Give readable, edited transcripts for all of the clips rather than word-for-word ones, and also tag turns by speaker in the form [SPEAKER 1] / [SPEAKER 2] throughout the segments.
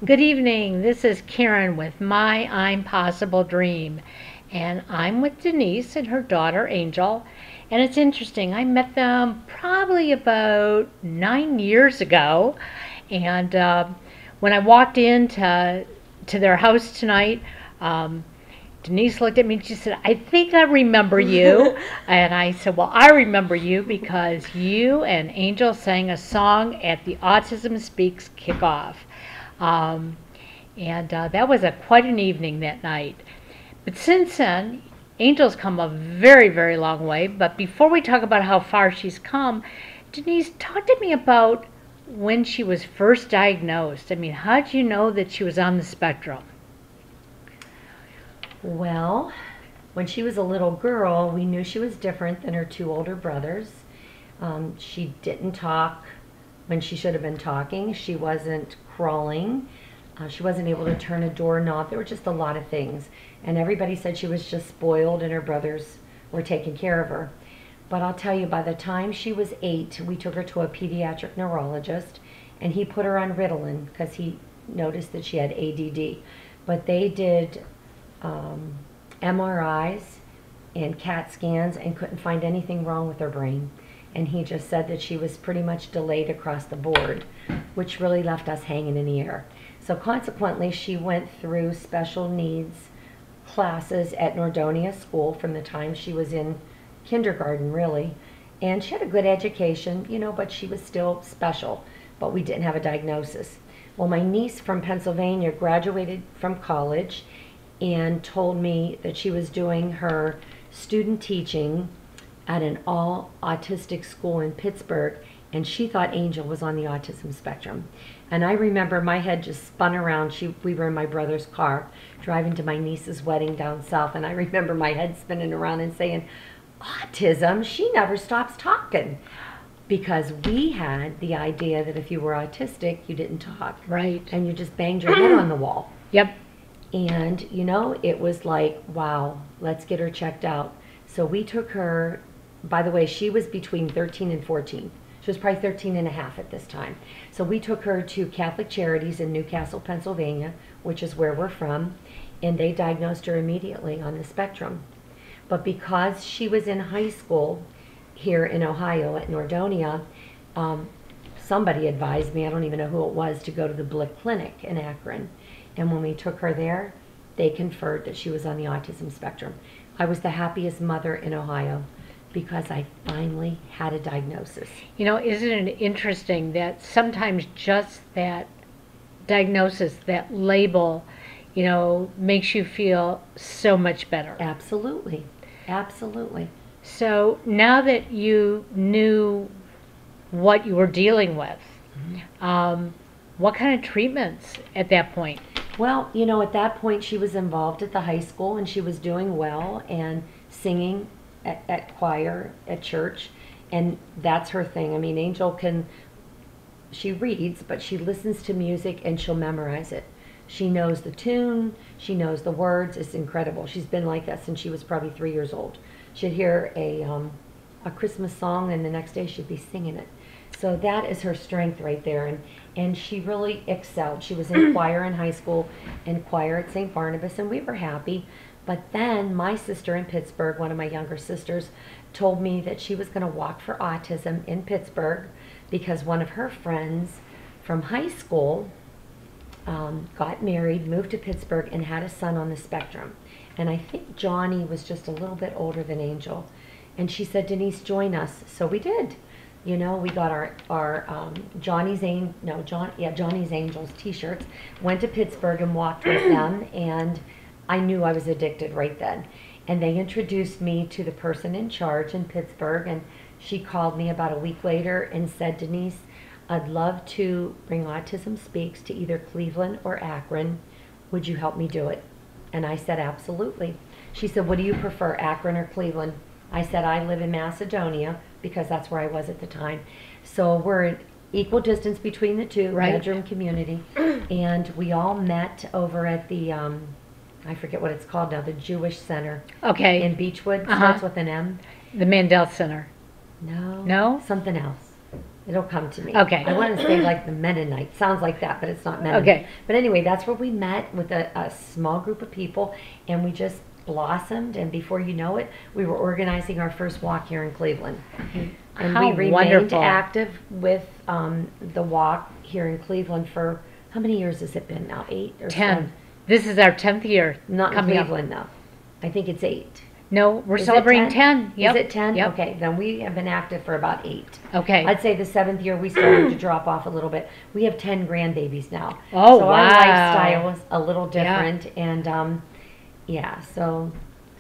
[SPEAKER 1] Good evening. This is Karen with My I'm Possible Dream. And I'm with Denise and her daughter Angel. And it's interesting. I met them probably about 9 years ago. And when I walked into their house tonight, um, Denise looked at me and she said, I think I remember you. And I said, well, I remember you because you and Angel sang a song at the Autism Speaks kickoff. Um, and that was quite an evening that night. But since then, Angel's come a very, very long way. But before we talk about how far she's come, Denise, talk to me about when she was first diagnosed. I mean, how did you know that she was on the spectrum?
[SPEAKER 2] Well, when she was a little girl, we knew she was different than her two older brothers. She didn't talk when she should have been talking. She wasn't crawling. She wasn't able to turn a doorknob. There were just a lot of things. And everybody said she was just spoiled and her brothers were taking care of her. But I'll tell you, by the time she was 8, we took her to a pediatric neurologist and he put her on Ritalin because he noticed that she had ADD. But they did MRIs and CAT scans and couldn't find anything wrong with her brain. And he just said that she was pretty much delayed across the board, which really left us hanging in the air. So consequently, she went through special needs classes at Nordonia School from the time she was in kindergarten, really. And she had a good education, but she was still special, but we didn't have a diagnosis. Well, my niece from Pennsylvania graduated from college and told me that she was doing her student teaching at an all autistic school in Pittsburgh, and she thought Angel was on the autism spectrum. And I remember my head just spun around. We were in my brother's car driving to my niece's wedding down south, and I remember my head spinning around and saying, autism? She never stops talking. Because we had the idea that if you were autistic, you didn't talk.
[SPEAKER 1] Right.
[SPEAKER 2] And you just banged your head on the wall.
[SPEAKER 1] Yep.
[SPEAKER 2] And, it was like, wow, let's get her checked out. So we took her, by the way, she was between 13 and 14. She was probably 13 and a half at this time. So we took her to Catholic Charities in Newcastle, Pennsylvania, which is where we're from, and they diagnosed her immediately on the spectrum. But because she was in high school here in Ohio at Nordonia, somebody advised me, I don't even know who it was, to go to the Blick Clinic in Akron. And when we took her there, they conferred that she was on the autism spectrum. I was the happiest mother in Ohio because I finally had a diagnosis.
[SPEAKER 1] Isn't it interesting that sometimes just that diagnosis, that label, makes you feel so much better?
[SPEAKER 2] Absolutely. Absolutely.
[SPEAKER 1] So now that you knew what you were dealing with, what kind of treatments at that point?
[SPEAKER 2] Well, at that point she was involved at the high school and she was doing well and singing at choir at church, and that's her thing. I mean, Angel she reads, but she listens to music and she'll memorize it. She knows the tune, she knows the words. It's incredible. She's been like that since she was probably 3 years old. She'd hear a Christmas song and the next day she'd be singing it. So that is her strength right there, and she really excelled. She was in choir in high school and choir at St. Barnabas, and we were happy. But then my sister in Pittsburgh, one of my younger sisters, told me that she was going to walk for autism in Pittsburgh because one of her friends from high school got married, moved to Pittsburgh, and had a son on the spectrum. And I think Johnny was just a little bit older than Angel. And she said, Denise, join us. So we did. We got our Johnny's Angels t-shirts, went to Pittsburgh and walked with them, and I knew I was addicted right then. And they introduced me to the person in charge in Pittsburgh, and she called me about a week later and said, Denise, I'd love to bring Autism Speaks to either Cleveland or Akron. Would you help me do it? And I said, absolutely. She said, what do you prefer, Akron or Cleveland? I said, I live in Macedonia because that's where I was at the time. So we're at equal distance between the two,
[SPEAKER 1] Right.
[SPEAKER 2] bedroom community. And we all met over at the, I forget what it's called now, the Jewish Center
[SPEAKER 1] Okay.
[SPEAKER 2] in Beechwood.
[SPEAKER 1] Uh-huh.
[SPEAKER 2] Starts with an M.
[SPEAKER 1] The Mandel Center.
[SPEAKER 2] No.
[SPEAKER 1] No?
[SPEAKER 2] Something else. It'll come to me.
[SPEAKER 1] Okay.
[SPEAKER 2] I want to say like the Mennonite. Sounds like that, but it's not Mennonite.
[SPEAKER 1] Okay.
[SPEAKER 2] But anyway, that's where we met with a small group of people, and we just blossomed. And before you know it, we were organizing our first walk here in Cleveland. And
[SPEAKER 1] How
[SPEAKER 2] we remained
[SPEAKER 1] wonderful.
[SPEAKER 2] active with the walk here in Cleveland for, how many years has it been now? 8 or
[SPEAKER 1] 10. This is our 10th year.
[SPEAKER 2] Not in
[SPEAKER 1] coming up.
[SPEAKER 2] Cleveland, though. I think it's 8.
[SPEAKER 1] No, we're
[SPEAKER 2] Is it
[SPEAKER 1] celebrating 10. Yep.
[SPEAKER 2] Is it 10?
[SPEAKER 1] Yep.
[SPEAKER 2] Okay, then we have been active for about 8.
[SPEAKER 1] Okay.
[SPEAKER 2] I'd say the 7th year we started to drop off a little bit. We have 10 grandbabies now.
[SPEAKER 1] Oh,
[SPEAKER 2] so
[SPEAKER 1] wow.
[SPEAKER 2] our lifestyle is a little
[SPEAKER 1] Yeah.
[SPEAKER 2] different. And yeah, so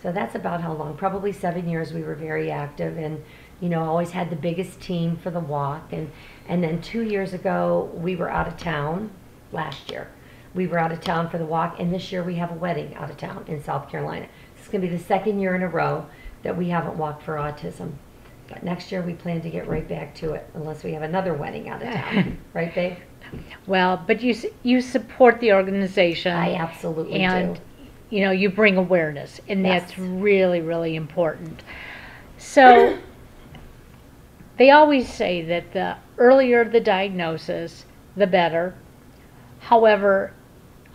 [SPEAKER 2] that's about how long. Probably 7 years we were very active, and always had the biggest team for the walk. And then 2 years ago we were out of town. Last year we were out of town for the walk, and this year we have a wedding out of town in South Carolina. It's going to be the 2nd year in a row that we haven't walked for autism. But next year we plan to get right back to it, unless we have another wedding out of town. Right, babe?
[SPEAKER 1] Well, but you support the organization.
[SPEAKER 2] I absolutely
[SPEAKER 1] and
[SPEAKER 2] do.
[SPEAKER 1] you bring awareness, and
[SPEAKER 2] Yes.
[SPEAKER 1] that's really, really important. So they always say that the earlier the diagnosis, the better. However,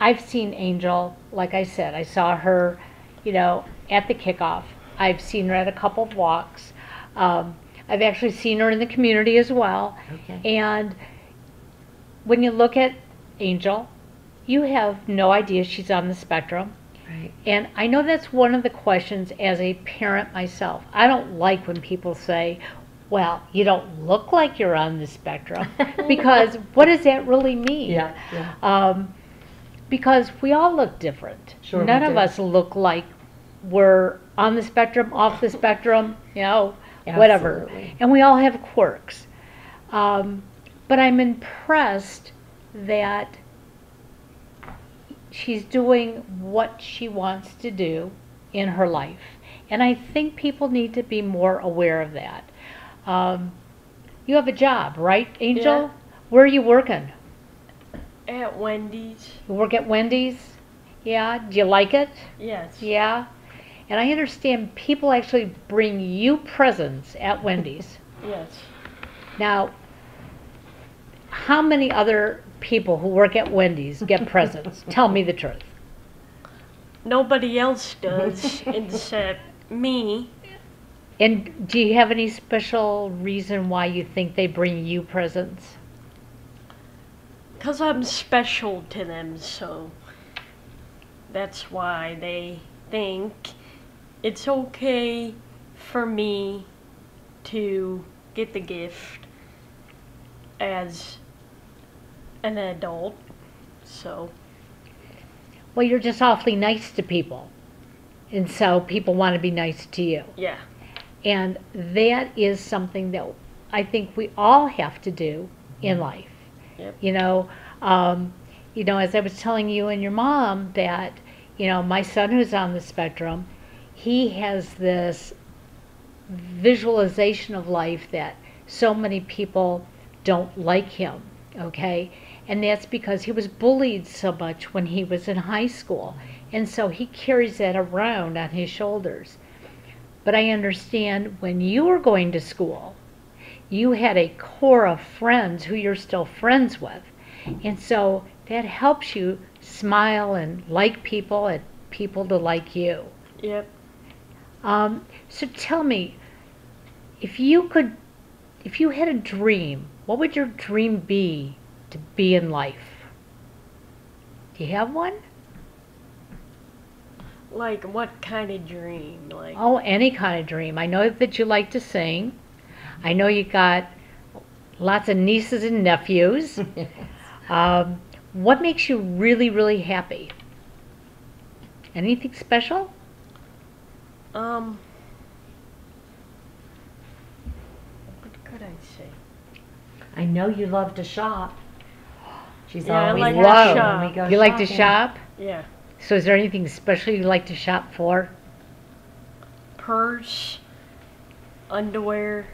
[SPEAKER 1] I've seen Angel, like I said, I saw her, at the kickoff. I've seen her at a couple of walks. I've actually seen her in the community as well.
[SPEAKER 2] Okay.
[SPEAKER 1] And when you look at Angel, you have no idea she's on the spectrum.
[SPEAKER 2] Right.
[SPEAKER 1] And I know that's one of the questions as a parent myself. I don't like when people say, well, you don't look like you're on the spectrum, because what does that really mean?
[SPEAKER 2] Yeah.
[SPEAKER 1] Because we all look different.
[SPEAKER 2] Sure we
[SPEAKER 1] None of
[SPEAKER 2] do.
[SPEAKER 1] us look like we're on the spectrum, off the spectrum, whatever.
[SPEAKER 2] Absolutely.
[SPEAKER 1] And we all have quirks. But I'm impressed that she's doing what she wants to do in her life. And I think people need to be more aware of that. You have a job, right, Angel?
[SPEAKER 3] Yeah.
[SPEAKER 1] Where are you working?
[SPEAKER 3] At Wendy's.
[SPEAKER 1] You work at Wendy's? Yeah. Do you like it?
[SPEAKER 3] Yes.
[SPEAKER 1] Yeah. And I understand people actually bring you presents at Wendy's.
[SPEAKER 3] Yes.
[SPEAKER 1] Now, how many other people who work at Wendy's get presents? Tell me the truth.
[SPEAKER 3] Nobody else does except me.
[SPEAKER 1] And do you have any special reason why you think they bring you presents?
[SPEAKER 3] 'Cause I'm special to them, so that's why they think it's okay for me to get the gift as an adult. So,
[SPEAKER 1] Well, you're just awfully nice to people. And so people want to be nice to you.
[SPEAKER 3] yeah.
[SPEAKER 1] And that is something that I think we all have to do in life.
[SPEAKER 3] Yep.
[SPEAKER 1] As I was telling you and your mom that, my son who's on the spectrum, he has this visualization of life that so many people don't like him, okay? And that's because he was bullied so much when he was in high school. And so he carries that around on his shoulders. But I understand when you were going to school, you had a core of friends who you're still friends with. And so that helps you smile and like people and people to like you.
[SPEAKER 3] Yep.
[SPEAKER 1] So tell me, if you had a dream, what would your dream be to be in life? Do you have one?
[SPEAKER 3] Like, what kind of dream? Like,
[SPEAKER 1] Oh, any kind of dream. I know that you like to sing. I know you got lots of nieces and nephews. What makes you really, really happy? Anything special?
[SPEAKER 3] what could I say?
[SPEAKER 2] I know you love to shop. She's
[SPEAKER 3] Yeah, I
[SPEAKER 2] always
[SPEAKER 3] like
[SPEAKER 2] happy
[SPEAKER 1] to
[SPEAKER 2] when
[SPEAKER 3] shop.
[SPEAKER 2] we go
[SPEAKER 1] You like to
[SPEAKER 2] shopping.
[SPEAKER 1] shop?
[SPEAKER 3] Yeah.
[SPEAKER 1] So is there anything special you like to shop for?
[SPEAKER 3] Purse, underwear.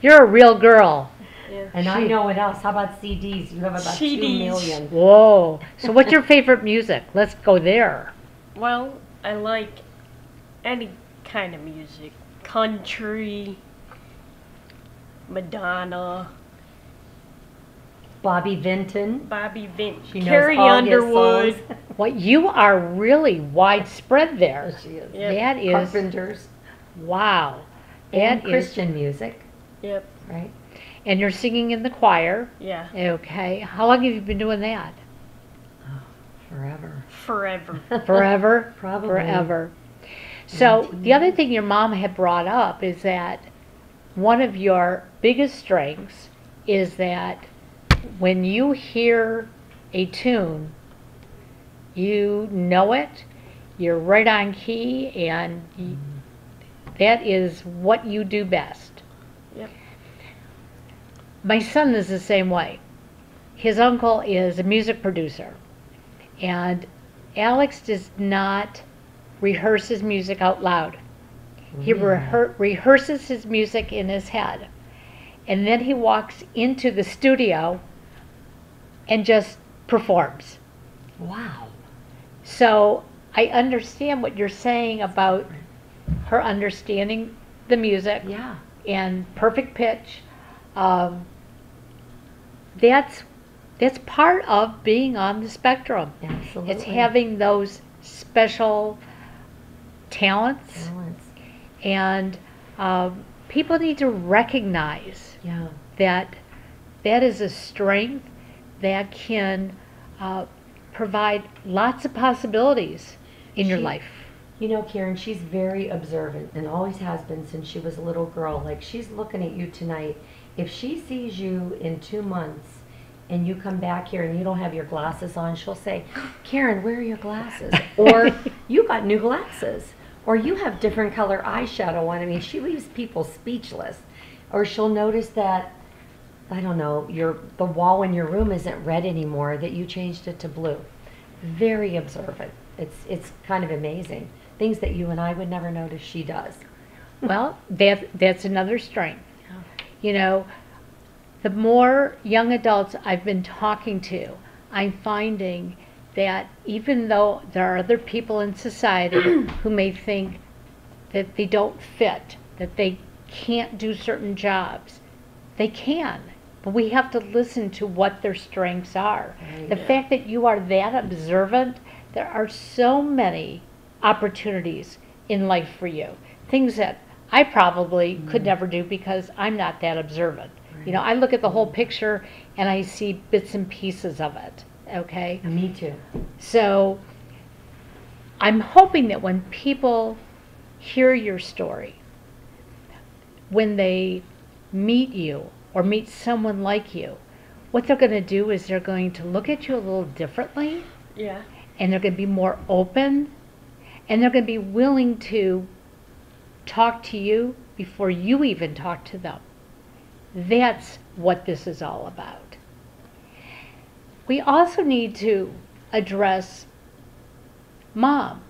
[SPEAKER 1] You're a real girl.
[SPEAKER 3] Yeah.
[SPEAKER 2] And I know what else. How about CDs? You have about 2
[SPEAKER 3] CDs.
[SPEAKER 2] million.
[SPEAKER 1] Whoa. So what's your favorite music? Let's go there.
[SPEAKER 3] Well, I like any kind of music. Country, Madonna,
[SPEAKER 2] Bobby Vinton.
[SPEAKER 3] Bobby Vinton,
[SPEAKER 2] She knows
[SPEAKER 3] Carrie
[SPEAKER 2] all his
[SPEAKER 3] Underwood.
[SPEAKER 2] songs.
[SPEAKER 1] Well, you are really widespread there.
[SPEAKER 2] She is.
[SPEAKER 3] Yep.
[SPEAKER 1] That is,
[SPEAKER 2] Carpenters.
[SPEAKER 1] wow.
[SPEAKER 2] And
[SPEAKER 1] That is,
[SPEAKER 2] Christian music,
[SPEAKER 3] Yep.
[SPEAKER 2] right?
[SPEAKER 1] and you're singing in the choir.
[SPEAKER 3] Yeah.
[SPEAKER 1] Okay. How long have you been doing that?
[SPEAKER 2] Forever.
[SPEAKER 3] Forever.
[SPEAKER 1] Forever?
[SPEAKER 2] Probably.
[SPEAKER 1] Forever. So
[SPEAKER 2] 19
[SPEAKER 1] the other thing your mom had brought up is that one of your biggest strengths is that when you hear a tune, you know it, you're right on key, and that is what you do best.
[SPEAKER 3] Yep.
[SPEAKER 1] My son is the same way. His uncle is a music producer, and Alex does not rehearse his music out loud. He rehearses his music in his head, and then he walks into the studio and just performs.
[SPEAKER 2] Wow.
[SPEAKER 1] So I understand what you're saying about her understanding the music
[SPEAKER 2] Yeah.
[SPEAKER 1] and perfect pitch. That's part of being on the spectrum.
[SPEAKER 2] Absolutely.
[SPEAKER 1] It's having those special talents,
[SPEAKER 2] Talents.
[SPEAKER 1] and people need to recognize
[SPEAKER 2] Yeah.
[SPEAKER 1] that that is a strength that can provide lots of possibilities in your
[SPEAKER 2] She-
[SPEAKER 1] life.
[SPEAKER 2] You know, Karen, she's very observant and always has been since she was a little girl. Like, she's looking at you tonight. If she sees you in 2 months and you come back here and you don't have your glasses on, she'll say, Karen, where are your glasses? Or, you got new glasses. Or, you have different color eyeshadow on. I mean, she leaves people speechless. Or she'll notice that, I don't know, the wall in your room isn't red anymore, that you changed it to blue. Very observant. It's kind of amazing. Things that you and I would never notice, she does.
[SPEAKER 1] Well, that's another strength. You know, the more young adults I've been talking to, I'm finding that even though there are other people in society who may think that they don't fit, that they can't do certain jobs, they can. But we have to listen to what their strengths are.
[SPEAKER 2] Right.
[SPEAKER 1] The fact that you are that observant, there are so many opportunities in life for you. Things that I probably could never do because I'm not that observant. You know, I look at the whole picture and I see bits and pieces of it, okay?
[SPEAKER 2] Me too.
[SPEAKER 1] So I'm hoping that when people hear your story, when they meet you or meet someone like you, what they're going to do is they're going to look at you a little differently,
[SPEAKER 3] Yeah.
[SPEAKER 1] and they're going to be more open, and they're going to be willing to talk to you before you even talk to them. That's what this is all about. We also need to address Mom,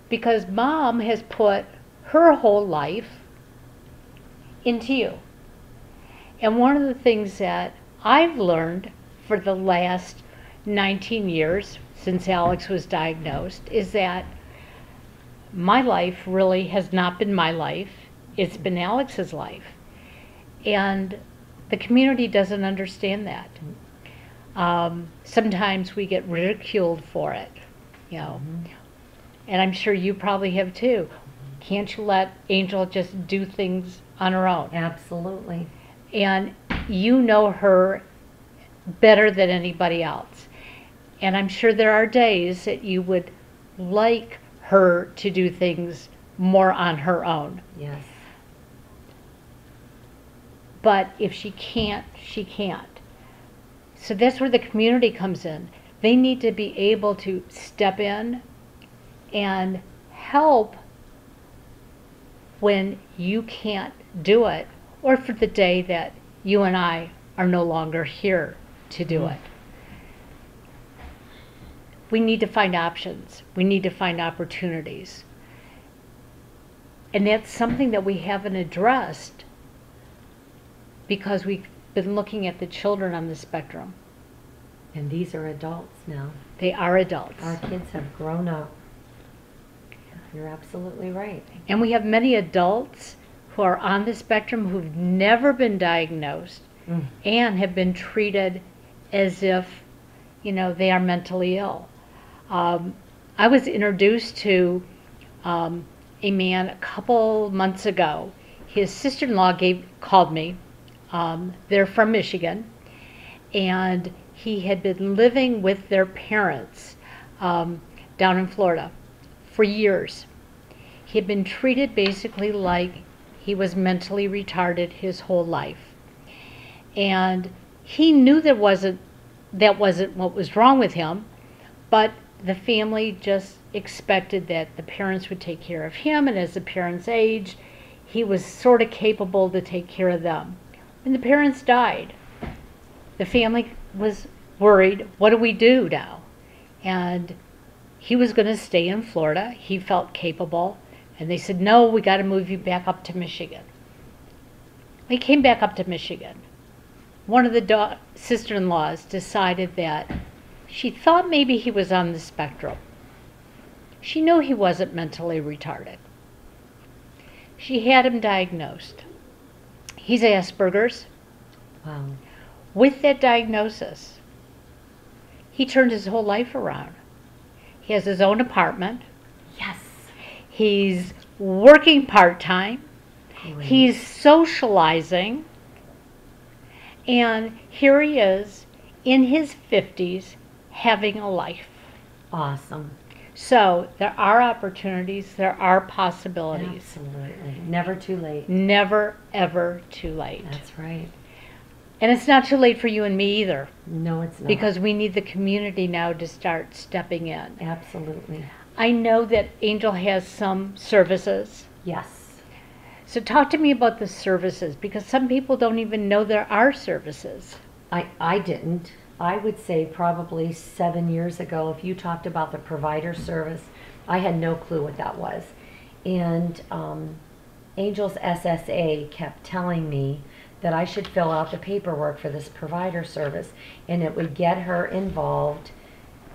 [SPEAKER 1] because Mom has put her whole life into you. And one of the things that I've learned for the last 19 years since Alex was diagnosed is that my life really has not been my life. It's been Alex's life. And the community doesn't understand that. Sometimes we get ridiculed for it, you know. And I'm sure you probably have too. Can't you let Angel just do things on her own?
[SPEAKER 2] Absolutely.
[SPEAKER 1] And you know her better than anybody else. And I'm sure there are days that you would like her to do things more on her own.
[SPEAKER 2] Yes.
[SPEAKER 1] But if she can't, she can't. So that's where the community comes in. They need to be able to step in and help when you can't do it, or for the day that you and I are no longer here to do it. We need to find options. We need to find opportunities. And that's something that we haven't addressed because we've been looking at the children on the spectrum.
[SPEAKER 2] And these are adults now.
[SPEAKER 1] They are adults.
[SPEAKER 2] Our kids have grown up. You're absolutely right.
[SPEAKER 1] And we have many adults who are on the spectrum who've never been diagnosed and have been treated as if, they are mentally ill. I was introduced to a man a couple months ago. His sister-in-law called me. They're from Michigan, and he had been living with their parents down in Florida for years. He had been treated basically like he was mentally retarded his whole life. And he knew that wasn't what was wrong with him, but the family just expected that the parents would take care of him, and as the parents aged, he was sort of capable to take care of them. When the parents died, the family was worried, what do we do now? And he was going to stay in Florida. He felt capable. And they said, no, we got to move you back up to Michigan. He came back up to Michigan. One of the sister-in-laws decided that she thought maybe he was on the spectrum. She knew he wasn't mentally retarded. She had him diagnosed. He's Asperger's.
[SPEAKER 2] Wow.
[SPEAKER 1] With that diagnosis, he turned his whole life around. He has his own apartment.
[SPEAKER 2] Yes.
[SPEAKER 1] He's working part-time.
[SPEAKER 2] Great.
[SPEAKER 1] He's socializing. And here he is in his 50s having a life.
[SPEAKER 2] Awesome.
[SPEAKER 1] So there are opportunities, there are possibilities.
[SPEAKER 2] Absolutely. Never too late.
[SPEAKER 1] Never, ever too late.
[SPEAKER 2] That's right.
[SPEAKER 1] And it's not too late for you and me either,
[SPEAKER 2] No, it's not.
[SPEAKER 1] because we need the community now to start stepping in.
[SPEAKER 2] Absolutely.
[SPEAKER 1] I know that Angel has some services.
[SPEAKER 2] Yes.
[SPEAKER 1] So talk to me about the services, because some people don't even know there are services.
[SPEAKER 2] I didn't. I would say probably 7 years ago, if you talked about the provider service, I had no clue what that was. And Angel's SSA kept telling me that I should fill out the paperwork for this provider service, and it would get her involved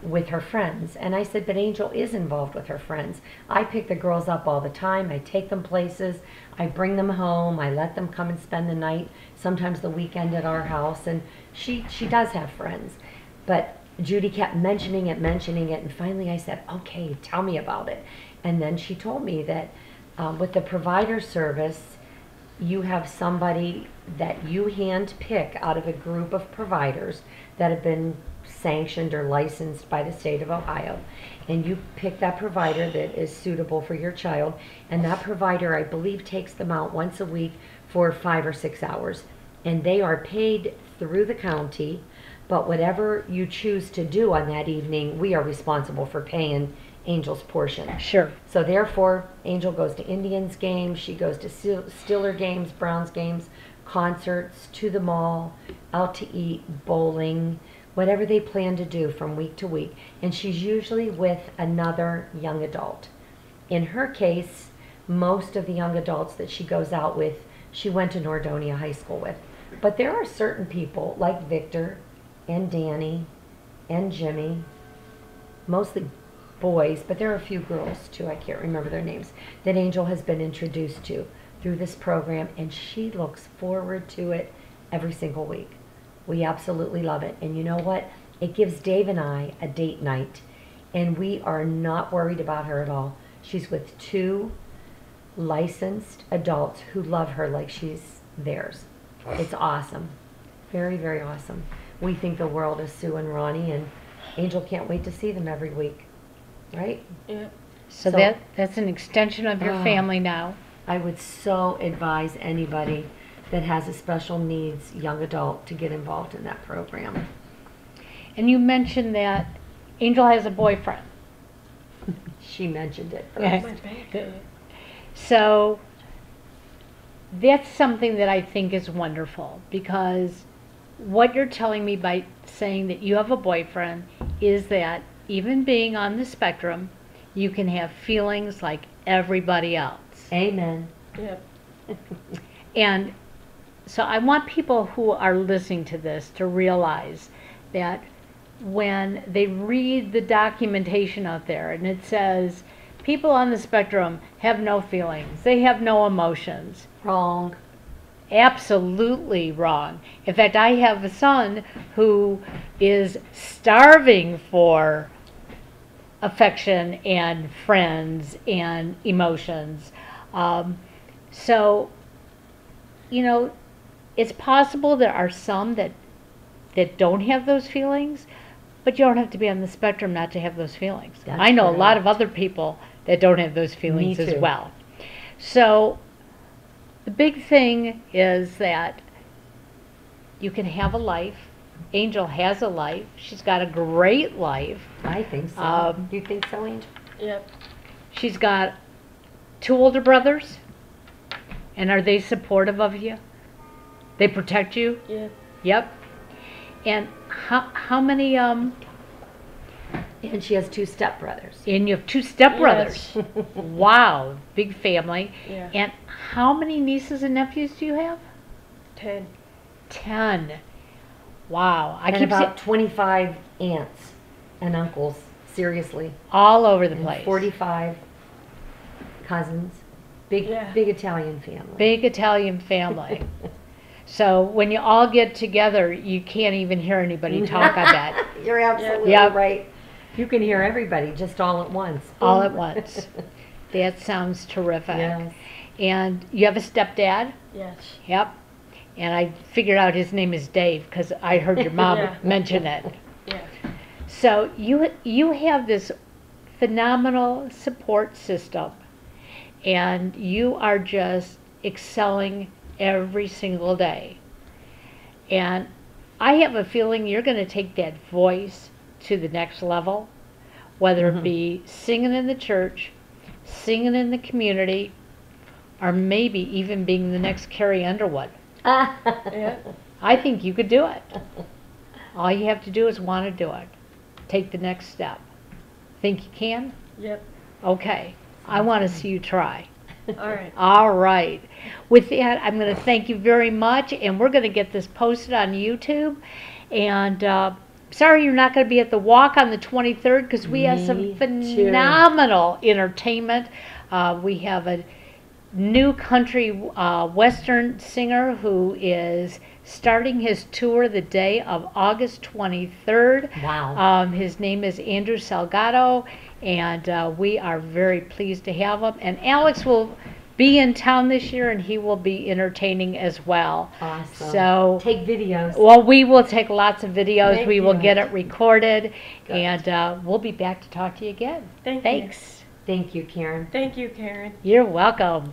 [SPEAKER 2] with her friends. And I said, but Angel is involved with her friends. I pick the girls up all the time. I take them places. I bring them home. I let them come and spend the night, sometimes the weekend at our house. And she does have friends. But Judy kept mentioning it. And finally I said, okay, tell me about it. And then she told me that with the provider service, you have somebody that you hand pick out of a group of providers that have been sanctioned or licensed by the state of Ohio, and you pick that provider that is suitable for your child, and that provider, I believe, takes them out once a week for 5 or 6 hours, and they are paid through the county, but whatever you choose to do on that evening, we are responsible for paying Angel's portion.
[SPEAKER 1] Sure.
[SPEAKER 2] So therefore, Angel goes to Indians games, she goes to Steeler games, Browns games, concerts, to the mall, out to eat, bowling, whatever they plan to do from week to week. And she's usually with another young adult. In her case, most of the young adults that she goes out with, she went to Nordonia High School with. But there are certain people like Victor and Danny and Jimmy, mostly boys, but there are a few girls too, I can't remember their names, that Angel has been introduced to through this program, and she looks forward to it every single week. We absolutely love it. And you know what? It gives Dave and I a date night, and we are not worried about her at all. She's with 2 licensed adults who love her like she's theirs. It's awesome. Very, very awesome. We think the world of Sue and Ronnie, and Angel can't wait to see them every week. Right?
[SPEAKER 3] Yeah.
[SPEAKER 1] So that's an extension of your family now.
[SPEAKER 2] I would so advise anybody that has a special needs young adult to get involved in that program.
[SPEAKER 1] And you mentioned that Angel has a boyfriend.
[SPEAKER 2] She mentioned it first.
[SPEAKER 1] Yes.
[SPEAKER 3] My bad.
[SPEAKER 1] So that's something that I think is wonderful, because what you're telling me by saying that you have a boyfriend is that even being on the spectrum, you can have feelings like everybody else.
[SPEAKER 2] Amen.
[SPEAKER 3] Yeah.
[SPEAKER 1] And so I want people who are listening to this to realize that when they read the documentation out there and it says people on the spectrum have no feelings. They have no emotions.
[SPEAKER 2] Wrong.
[SPEAKER 1] Absolutely wrong. In fact, I have a son who is starving for affection and friends and emotions. So, you know, it's possible there are some that don't have those feelings, but you don't have to be on the spectrum not to have those feelings.
[SPEAKER 2] That's
[SPEAKER 1] I know a lot
[SPEAKER 2] correct.
[SPEAKER 1] of other people that don't have those feelings as
[SPEAKER 2] too.
[SPEAKER 1] well. So the big thing is that you can have a life. Angel has a life. She's got a great life.
[SPEAKER 2] I think so.
[SPEAKER 1] Um,
[SPEAKER 2] Do you think so, Angel?
[SPEAKER 3] Yep.
[SPEAKER 1] She's got 2 older brothers. And are they supportive of you? They protect you?
[SPEAKER 3] Yep.
[SPEAKER 1] Yep. And how many
[SPEAKER 2] And she has 2 stepbrothers.
[SPEAKER 1] and you have 2 stepbrothers. Wow, big family.
[SPEAKER 3] Yeah.
[SPEAKER 1] And how many nieces and nephews do you have?
[SPEAKER 3] 10.
[SPEAKER 1] 10. Wow. I
[SPEAKER 2] And
[SPEAKER 1] keep
[SPEAKER 2] about 25 aunts and uncles. Seriously.
[SPEAKER 1] all over the
[SPEAKER 2] And
[SPEAKER 1] place.
[SPEAKER 2] 45 cousins. Big,
[SPEAKER 3] Yeah.
[SPEAKER 2] big Italian family.
[SPEAKER 1] Big Italian family. So when you all get together, you can't even hear anybody talk, I bet.
[SPEAKER 2] You're absolutely
[SPEAKER 1] Yep.
[SPEAKER 2] right. You can hear everybody just all at once.
[SPEAKER 1] All at once. That sounds terrific.
[SPEAKER 2] Yes.
[SPEAKER 1] And you have a stepdad?
[SPEAKER 3] Yes.
[SPEAKER 1] Yep. And I figured out his name is Dave because I heard your mom
[SPEAKER 3] Yeah.
[SPEAKER 1] mention it.
[SPEAKER 3] Yeah.
[SPEAKER 1] So you have this phenomenal support system, and you are just excelling every single day. And I have a feeling you're going to take that voice to the next level, whether it be singing in the church, singing in the community, or maybe even being the next Carrie Underwood.
[SPEAKER 3] Yeah.
[SPEAKER 1] I think you could do it. All you have to do is want to do it. Take the next step. Think you can?
[SPEAKER 3] Yep.
[SPEAKER 1] Okay. I want to see you try.
[SPEAKER 3] All right.
[SPEAKER 1] All right. With that, I'm going to thank you very much, and we're going to get this posted on YouTube. And sorry you're not going to be at the walk on the 23rd because we have some
[SPEAKER 2] Me too.
[SPEAKER 1] phenomenal entertainment. We have a new country western singer who is starting his tour the day of August 23rd.
[SPEAKER 2] Wow.
[SPEAKER 1] His name is Andrew Salgado, and we are very pleased to have him. And Alex will be in town this year, and he will be entertaining as well.
[SPEAKER 2] Awesome.
[SPEAKER 1] So,
[SPEAKER 2] Take videos.
[SPEAKER 1] well, we will take lots of videos.
[SPEAKER 3] Thank
[SPEAKER 1] We will
[SPEAKER 3] you.
[SPEAKER 1] get it recorded,
[SPEAKER 3] Good.
[SPEAKER 1] and we'll be back to talk to you again.
[SPEAKER 3] Thank you.
[SPEAKER 1] Thanks.
[SPEAKER 2] Thank you, Karen.
[SPEAKER 3] Thank you, Karen.
[SPEAKER 1] You're welcome.